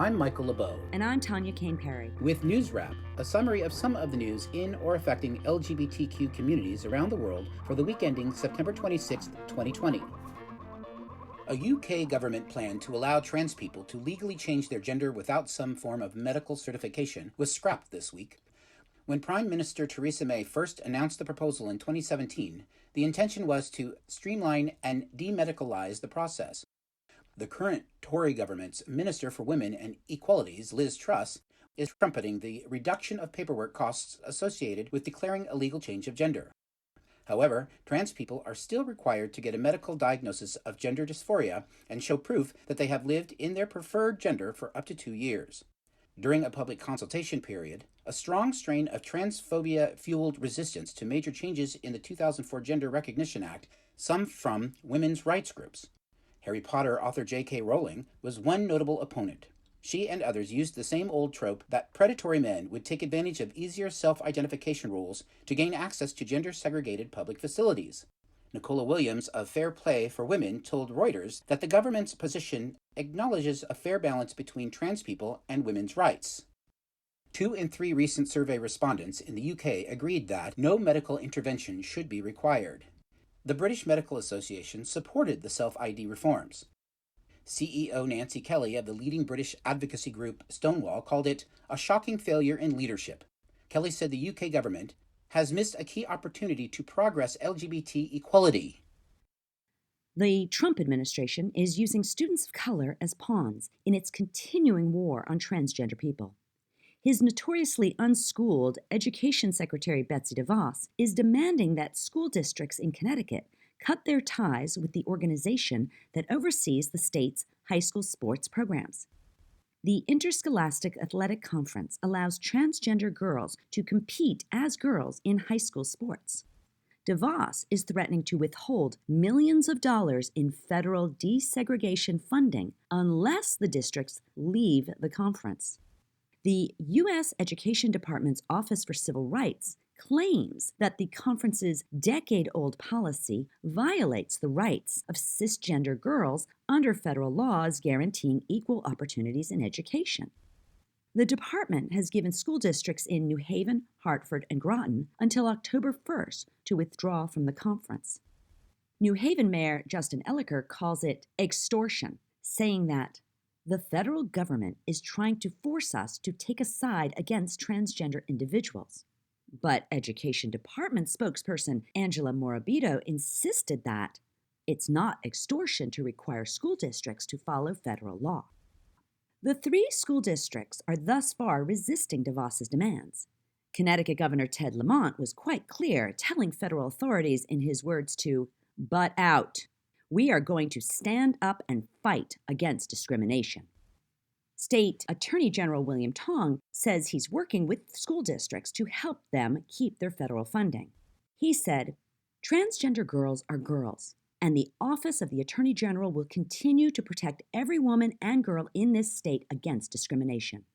I'm Michael LeBeau. And I'm Tanya Kane-Perry. With Newswrap, a summary of some of the news in or affecting LGBTQ communities around the world for the week ending September 26, 2020. A UK government plan to allow trans people to legally change their gender without some form of medical certification was scrapped this week. When Prime Minister Theresa May first announced the proposal in 2017, the intention was to streamline and demedicalize the process. The current Tory government's Minister for Women and Equalities, Liz Truss, is trumpeting the reduction of paperwork costs associated with declaring a legal change of gender. However, trans people are still required to get a medical diagnosis of gender dysphoria and show proof that they have lived in their preferred gender for up to 2 years. During a public consultation period, a strong strain of transphobia fueled resistance to major changes in the 2004 Gender Recognition Act, some from women's rights groups. Harry Potter author J.K. Rowling was one notable opponent. She and others used the same old trope that predatory men would take advantage of easier self-identification rules to gain access to gender-segregated public facilities. Nicola Williams of Fair Play for Women told Reuters that the government's position acknowledges a fair balance between trans people and women's rights. 2 in 3 recent survey respondents in the UK agreed that no medical intervention should be required. The British Medical Association supported the SelfID reforms. CEO Nancy Kelly of the leading British advocacy group Stonewall called it a shocking failure in leadership. Kelly said the UK government has missed a key opportunity to progress LGBT equality. The Trump administration is using students of color as pawns in its continuing war on transgender people. His notoriously unschooled Education Secretary Betsy DeVos is demanding that school districts in Connecticut cut their ties with the organization that oversees the state's high school sports programs. The Interscholastic Athletic Conference allows transgender girls to compete as girls in high school sports. DeVos is threatening to withhold millions of dollars in federal desegregation funding unless the districts leave the conference. The U.S. Education Department's Office for Civil Rights claims that the conference's decade-old policy violates the rights of cisgender girls under federal laws guaranteeing equal opportunities in education. The department has given school districts in New Haven, Hartford, and Groton until October 1st to withdraw from the conference. New Haven Mayor Justin Elicker calls it extortion, saying that the federal government is trying to force us to take a side against transgender individuals. But Education Department spokesperson Angela Morabito insisted that it's not extortion to require school districts to follow federal law. The 3 school districts are thus far resisting DeVos's demands. Connecticut Governor Ted Lamont was quite clear, telling federal authorities in his words to butt out. We are going to stand up and fight against discrimination. State Attorney General William Tong says he's working with school districts to help them keep their federal funding. He said, transgender girls are girls, and the Office of the Attorney General will continue to protect every woman and girl in this state against discrimination.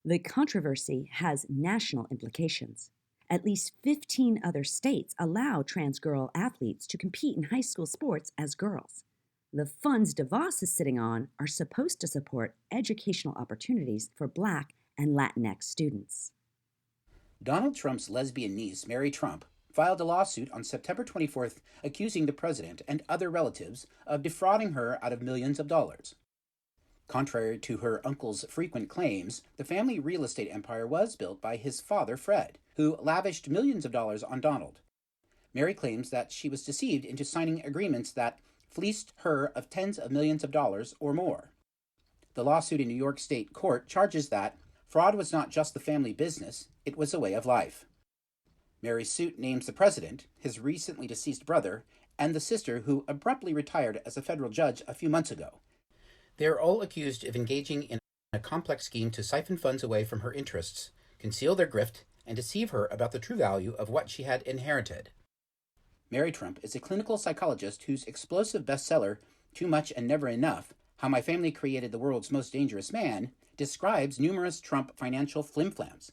The controversy has national implications. At least 15 other states allow trans girl athletes to compete in high school sports as girls. The funds DeVos is sitting on are supposed to support educational opportunities for Black and Latinx students. Donald Trump's lesbian niece, Mary Trump, filed a lawsuit on September 24th accusing the president and other relatives of defrauding her out of millions of dollars. Contrary to her uncle's frequent claims, the family real estate empire was built by his father, Fred, who lavished millions of dollars on Donald. Mary claims that she was deceived into signing agreements that fleeced her of tens of millions of dollars or more. The lawsuit in New York State Court charges that fraud was not just the family business, it was a way of life. Mary's suit names the president, his recently deceased brother, and the sister who abruptly retired as a federal judge a few months ago. They are all accused of engaging in a complex scheme to siphon funds away from her interests, conceal their grift, and deceive her about the true value of what she had inherited. Mary Trump is a clinical psychologist whose explosive bestseller, Too Much and Never Enough, How My Family Created the World's Most Dangerous Man, describes numerous Trump financial flimflams.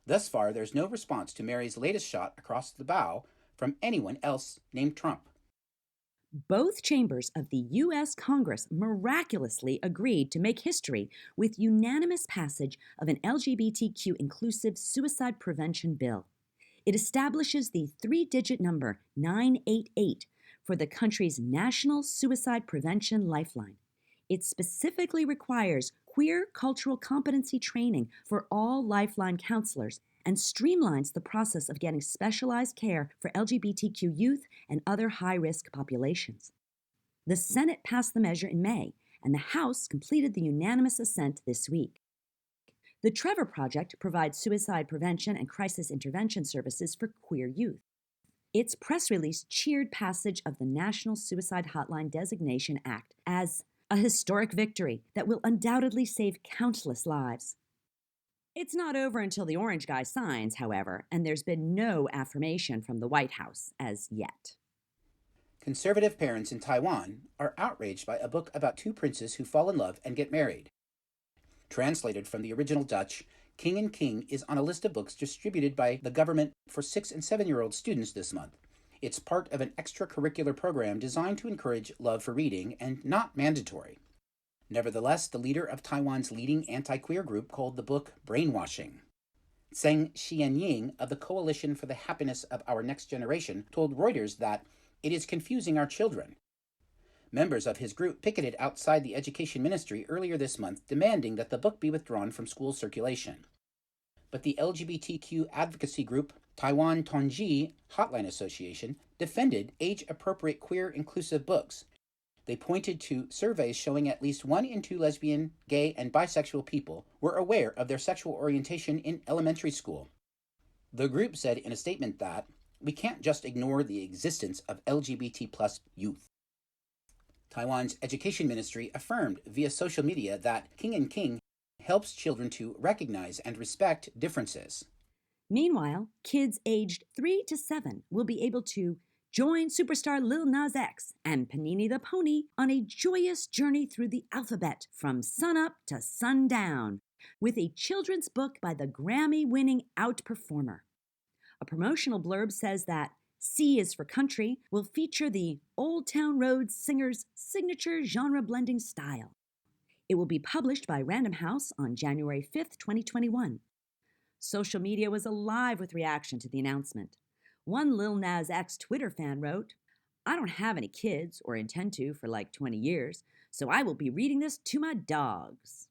Thus far, there's no response to Mary's latest shot across the bow from anyone else named Trump. Both chambers of the U.S. Congress miraculously agreed to make history with unanimous passage of an LGBTQ inclusive suicide prevention bill. It establishes the three-digit number 988 for the country's National Suicide Prevention Lifeline. It specifically requires queer cultural competency training for all Lifeline counselors and streamlines the process of getting specialized care for LGBTQ youth and other high-risk populations. The Senate passed the measure in May, and the House completed the unanimous assent this week. The Trevor Project provides suicide prevention and crisis intervention services for queer youth. Its press release cheered passage of the National Suicide Hotline Designation Act as a historic victory that will undoubtedly save countless lives. It's not over until the orange guy signs, however, and there's been no affirmation from the White House as yet. Conservative parents in Taiwan are outraged by a book about two princes who fall in love and get married. Translated from the original Dutch, King and King is on a list of books distributed by the government for 6- and 7-year-old students this month. It's part of an extracurricular program designed to encourage love for reading and not mandatory. Nevertheless, the leader of Taiwan's leading anti-queer group called the book brainwashing. Zheng Xianying of the Coalition for the Happiness of Our Next Generation told Reuters that it is confusing our children. Members of his group picketed outside the Education Ministry earlier this month, demanding that the book be withdrawn from school circulation. But the LGBTQ advocacy group Taiwan Tongji Hotline Association defended age-appropriate queer inclusive books. They pointed to surveys showing at least 1 in 2 lesbian, gay, and bisexual people were aware of their sexual orientation in elementary school. The group said in a statement that, "We can't just ignore the existence of LGBT+ youth." Taiwan's Education Ministry affirmed via social media that King and King helps children to recognize and respect differences. Meanwhile, kids aged 3 to 7 will be able to join superstar Lil Nas X and Panini the Pony on a joyous journey through the alphabet from sunup to sundown with a children's book by the Grammy-winning out-performer. A promotional blurb says that C is for Country will feature the Old Town Road singer's signature genre-blending style. It will be published by Random House on January 5th, 2021. Social media was alive with reaction to the announcement. One Lil Nas X Twitter fan wrote, "I don't have any kids or intend to for like 20 years, so I will be reading this to my dogs."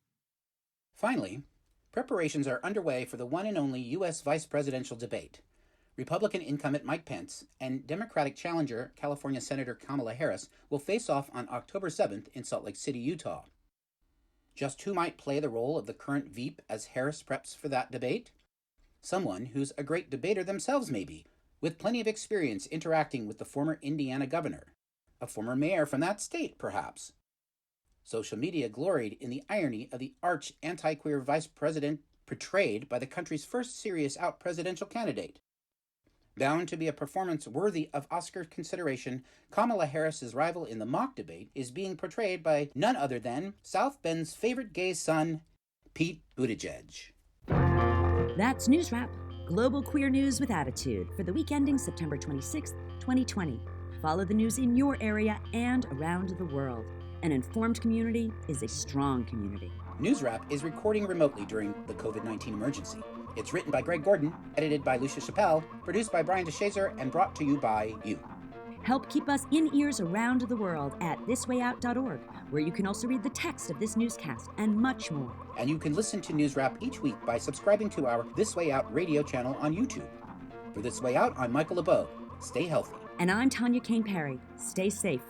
Finally, preparations are underway for the one and only U.S. vice presidential debate. Republican incumbent Mike Pence and Democratic challenger California Senator Kamala Harris will face off on October 7th in Salt Lake City, Utah. Just who might play the role of the current Veep as Harris preps for that debate? Someone who's a great debater themselves, maybe, with plenty of experience interacting with the former Indiana governor, a former mayor from that state, perhaps. Social media gloried in the irony of the arch anti-queer vice president portrayed by the country's first serious out presidential candidate. Bound to be a performance worthy of Oscar consideration, Kamala Harris's rival in the mock debate is being portrayed by none other than South Bend's favorite gay son, Pete Buttigieg. That's Newswrap, global queer news with attitude for the week ending September 26, 2020. Follow the news in your area and around the world. An informed community is a strong community. Newswrap is recording remotely during the COVID-19 emergency. It's written by Greg Gordon, edited by Lucia Chappelle, produced by Brian DeShazer, and brought to you by you. Help keep us in ears around the world at thiswayout.org, where you can also read the text of this newscast and much more. And you can listen to Newswrap each week by subscribing to our This Way Out radio channel on YouTube. For This Way Out, I'm Michael LeBeau. Stay healthy. And I'm Tanya Kane Perry. Stay safe.